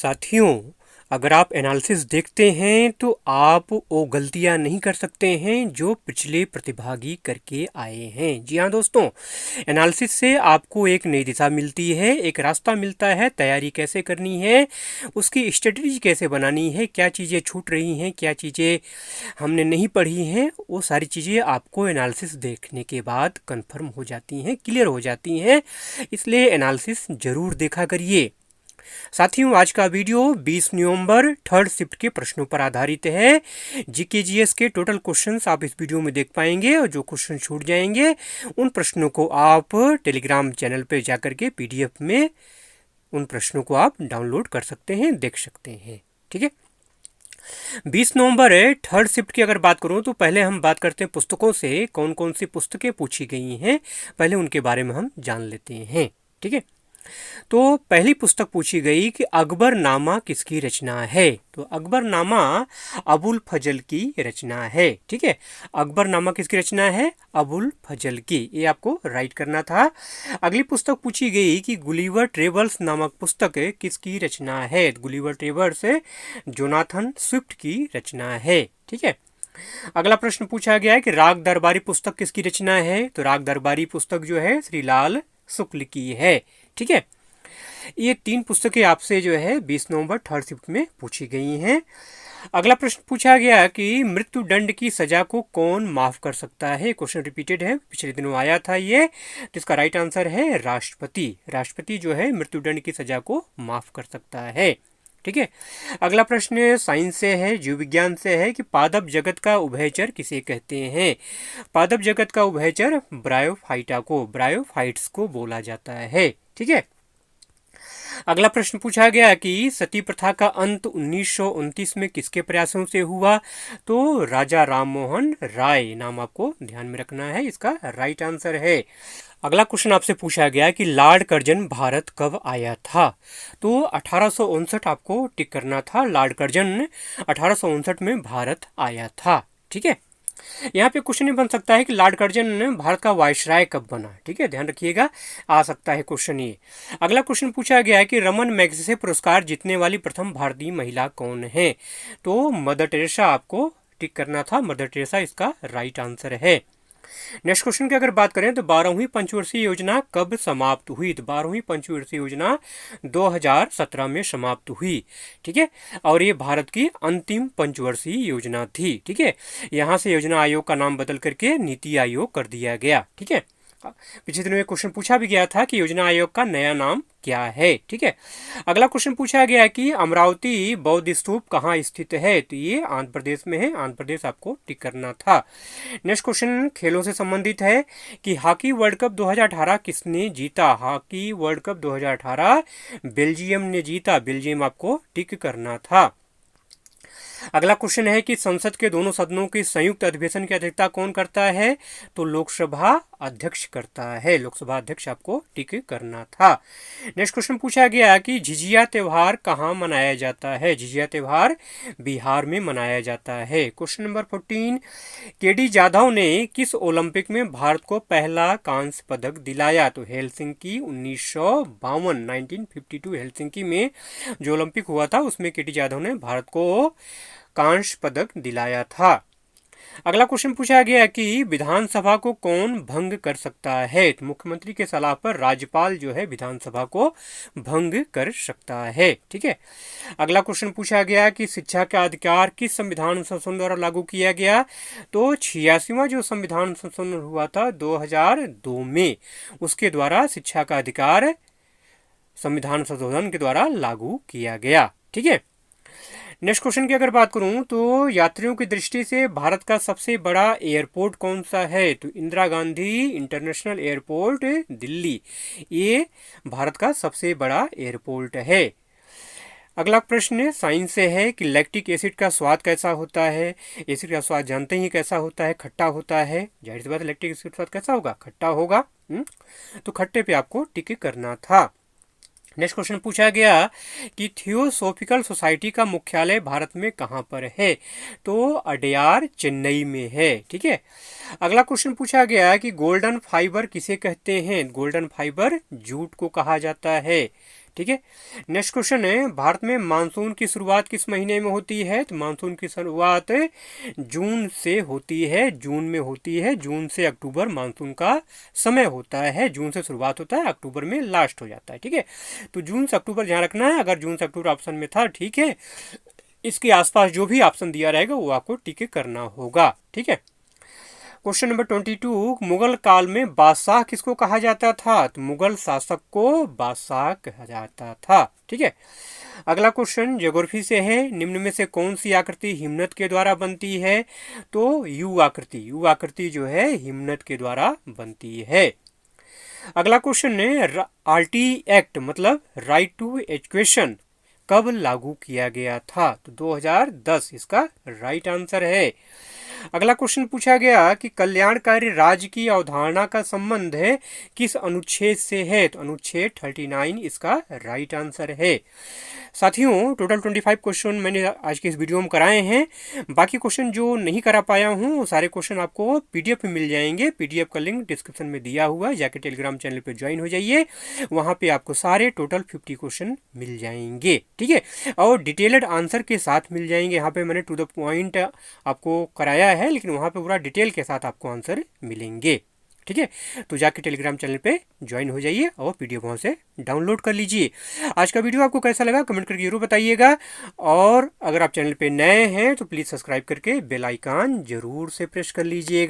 साथियों, अगर आप एनालिसिस देखते हैं तो आप वो गलतियां नहीं कर सकते हैं जो पिछले प्रतिभागी करके आए हैं। जी हाँ दोस्तों, एनालिसिस से आपको एक नई दिशा मिलती है, एक रास्ता मिलता है, तैयारी कैसे करनी है, उसकी स्ट्रेटजी कैसे बनानी है, क्या चीज़ें छूट रही हैं, क्या चीज़ें हमने नहीं पढ़ी हैं, वो सारी चीज़ें आपको एनालिसिस देखने के बाद कंफर्म हो जाती हैं, क्लियर हो जाती हैं। इसलिए एनालिसिस ज़रूर देखा करिए। साथियों, आज का वीडियो 20 नवंबर थर्ड शिफ्ट के प्रश्नों पर आधारित है। जीके जीएस के टोटल क्वेश्चंस आप इस वीडियो में देख पाएंगे और जो क्वेश्चन छूट जाएंगे उन प्रश्नों को आप टेलीग्राम चैनल पे जाकर के पीडीएफ में उन प्रश्नों को आप डाउनलोड कर सकते हैं, देख सकते हैं। ठीक है, 20 नवंबर है थर्ड शिफ्ट की अगर बात करूं तो पहले हम बात करते हैं पुस्तकों से कौन कौन सी पुस्तकें पूछी गई हैं, पहले उनके बारे में हम जान लेते हैं। ठीक है, तो पहली पुस्तक पूछी गई कि अकबरनामा किसकी रचना है। तो अकबरनामा अबुल फजल की रचना है। ठीक है, अकबरनामा किसकी रचना है? अबुल फजल की। ये आपको राइट करना था। अगली पुस्तक पूछी गई कि गुलिवर ट्रेवल्स नामक पुस्तक किसकी रचना है। गुलिवर ट्रेवल्स जोनाथन स्विफ्ट की रचना है। ठीक है, अगला प्रश्न पूछा गया है कि राग दरबारी पुस्तक किसकी रचना है। तो राग दरबारी पुस्तक जो है श्रीलाल शुक्ल की है। ठीक है, ये तीन पुस्तकें आपसे जो है 20 नवंबर थर्ड शिफ्ट में पूछी गई हैं। अगला प्रश्न पूछा गया कि मृत्यु दंड की सजा को कौन माफ कर सकता है। क्वेश्चन रिपीटेड है, पिछले दिनों आया था ये। तो इसका राइट आंसर है राष्ट्रपति। राष्ट्रपति जो है मृत्यु दंड की सजा को माफ कर सकता है। ठीक है, अगला प्रश्न साइंस से है, जीव विज्ञान से है कि पादप जगत का उभयचर किसे कहते हैं। पादप जगत का उभयचर ब्रायोफाइटा को, ब्रायोफाइट्स को बोला जाता है। ठीक है, अगला प्रश्न पूछा गया कि सती प्रथा का अंत 1929 में किसके प्रयासों से हुआ। तो राजा राममोहन राय, नाम आपको ध्यान में रखना है, इसका राइट आंसर है। अगला क्वेश्चन आपसे पूछा गया कि लॉर्ड कर्जन भारत कब आया था। तो 1859 आपको टिक करना था। लॉर्ड कर्जन 1859 में भारत आया था। ठीक है, यहाँ पे क्वेश्चन ये बन सकता है कि लॉर्ड कर्जन भारत का वायसराय कब बना। ठीक है, ध्यान रखिएगा, आ सकता है क्वेश्चन ये। अगला क्वेश्चन पूछा गया है कि रमन मैगसेसे पुरस्कार जीतने वाली प्रथम भारतीय महिला कौन है। तो मदर टेरेसा आपको टिक करना था। मदर टेरेसा इसका राइट आंसर है। नेक्स्ट क्वेश्चन की अगर बात करें तो 12वीं पंचवर्षीय योजना कब समाप्त हुई। तो 12वीं पंचवर्षीय योजना 2017 में समाप्त हुई। ठीक है, और ये भारत की अंतिम पंचवर्षीय योजना थी। ठीक है, यहाँ से योजना आयोग का नाम बदल करके नीति आयोग कर दिया गया। ठीक है, पिछले दिनों में क्वेश्चन पूछा भी गया था कि योजना आयोग का नया नाम क्या है। ठीक है, अगला क्वेश्चन पूछा गया कि अमरावती बौद्ध स्तूप कहाँ स्थित है। तो ये आंध्र प्रदेश में है। आंध्र प्रदेश आपको टिक करना था। नेक्स्ट क्वेश्चन खेलों से संबंधित है कि हॉकी वर्ल्ड कप 2018 किसने जीता। हॉकी वर्ल्ड कप 2018 बेल्जियम ने जीता। बेल्जियम आपको टिक करना था। अगला क्वेश्चन है कि संसद के दोनों सदनों के संयुक्त अधिवेशन की अध्यक्षता कौन करता है। तो लोकसभा अध्यक्ष करता है। लोकसभा अध्यक्ष आपको टिक करना था। नेक्स्ट क्वेश्चन पूछा गया कि झिझिया त्योहार कहाँ मनाया जाता है। झिझिया त्योहार बिहार में मनाया जाता है। क्वेश्चन नंबर 14, केडी जाधव ने किस ओलंपिक में भारत को पहला कांस्य पदक दिलाया। तो हेलसिंकी 1952 हेलसिंकी में जो ओलंपिक हुआ था उसमें केडी जाधव ने भारत को कांस्य पदक दिलाया था। अगला क्वेश्चन पूछा गया कि विधानसभा को कौन भंग कर सकता है। तो मुख्यमंत्री के सलाह पर राज्यपाल जो है विधानसभा को भंग कर सकता है। ठीक है, अगला क्वेश्चन पूछा गया कि शिक्षा का अधिकार किस संविधान संशोधन द्वारा लागू किया गया। तो 86वां जो संविधान संशोधन हुआ था 2002 में, उसके द्वारा शिक्षा का अधिकार संविधान संशोधन के द्वारा लागू किया गया। ठीक है, नेक्स्ट क्वेश्चन की अगर बात करूं तो यात्रियों की दृष्टि से भारत का सबसे बड़ा एयरपोर्ट कौन सा है। तो इंदिरा गांधी इंटरनेशनल एयरपोर्ट दिल्ली, ये भारत का सबसे बड़ा एयरपोर्ट है। अगला प्रश्न साइंस से है कि लैक्टिक एसिड का स्वाद कैसा होता है। एसिड का स्वाद जानते ही कैसा होता है, खट्टा होता है। जाहिर सी बात है लैक्टिक एसिड का स्वाद कैसा होगा, खट्टा होगा। तो खट्टे पे आपको टिक करना था। नेक्स्ट क्वेश्चन पूछा गया कि थियोसॉफिकल सोसाइटी का मुख्यालय भारत में कहाँ पर है। तो अडयार चेन्नई में है। ठीक है, अगला क्वेश्चन पूछा गया कि गोल्डन फाइबर किसे कहते हैं। गोल्डन फाइबर जूट को कहा जाता है। ठीक है। नेक्स्ट क्वेश्चन है, भारत में मानसून की शुरुआत किस महीने में होती है? तो मानसून की शुरुआत जून से होती है, जून में होती है। जून से अक्टूबर मानसून का समय होता है। जून से शुरुआत होता है, अक्टूबर में लास्ट हो जाता है। ठीक है, तो जून से अक्टूबर ध्यान रखना है। अगर जून से अक्टूबर ऑप्शन में था, ठीक है, इसके आसपास जो भी ऑप्शन दिया रहेगा वो आपको टिक करना होगा। ठीक है। क्वेश्चन नंबर 22, मुगल काल में बादशाह किसको कहा जाता था? तो मुगल शासक को बादशाह कहा जाता था। ठीक है। अगला क्वेश्चन ज्योग्राफी से है, निम्न में से कौन सी आकृति हिमनद के द्वारा बनती है? तो यू आकृति, यू आकृति जो है हिमनद के द्वारा बनती है। अगला क्वेश्चन है, आरटी एक्ट मतलब राइट टू एजुकेशन कब लागू किया गया था? तो 2010 इसका राइट आंसर है। अगला क्वेश्चन पूछा गया कि कल्याणकारी राज्य की अवधारणा का संबंध है किस अनुच्छेद से है? तो अनुच्छेद 39 इसका राइट आंसर है। साथियों, टोटल 25 क्वेश्चन मैंने आज के इस वीडियो में कराए हैं। बाकी क्वेश्चन जो नहीं करा पाया हूँ वो सारे क्वेश्चन आपको पीडीएफ में मिल जाएंगे। पीडीएफ का लिंक डिस्क्रिप्शन में दिया हुआ है, जाके टेलीग्राम चैनल पे ज्वाइन हो जाइए। वहाँ पे आपको सारे टोटल 50 क्वेश्चन मिल जाएंगे। ठीक है, और डिटेल्ड आंसर के साथ मिल जाएंगे। यहाँ पे मैंने टू द पॉइंट आपको कराया है, लेकिन वहाँ पे पूरा डिटेल के साथ आपको आंसर मिलेंगे। ठीक है, तो जाके टेलीग्राम चैनल पे ज्वाइन हो जाइए और पीडीएफ वहाँ से डाउनलोड कर लीजिए। आज का वीडियो आपको कैसा लगा कमेंट करके जरूर बताइएगा, और अगर आप चैनल पे नए हैं तो प्लीज़ सब्सक्राइब करके बेल आइकन जरूर से प्रेस कर लीजिएगा।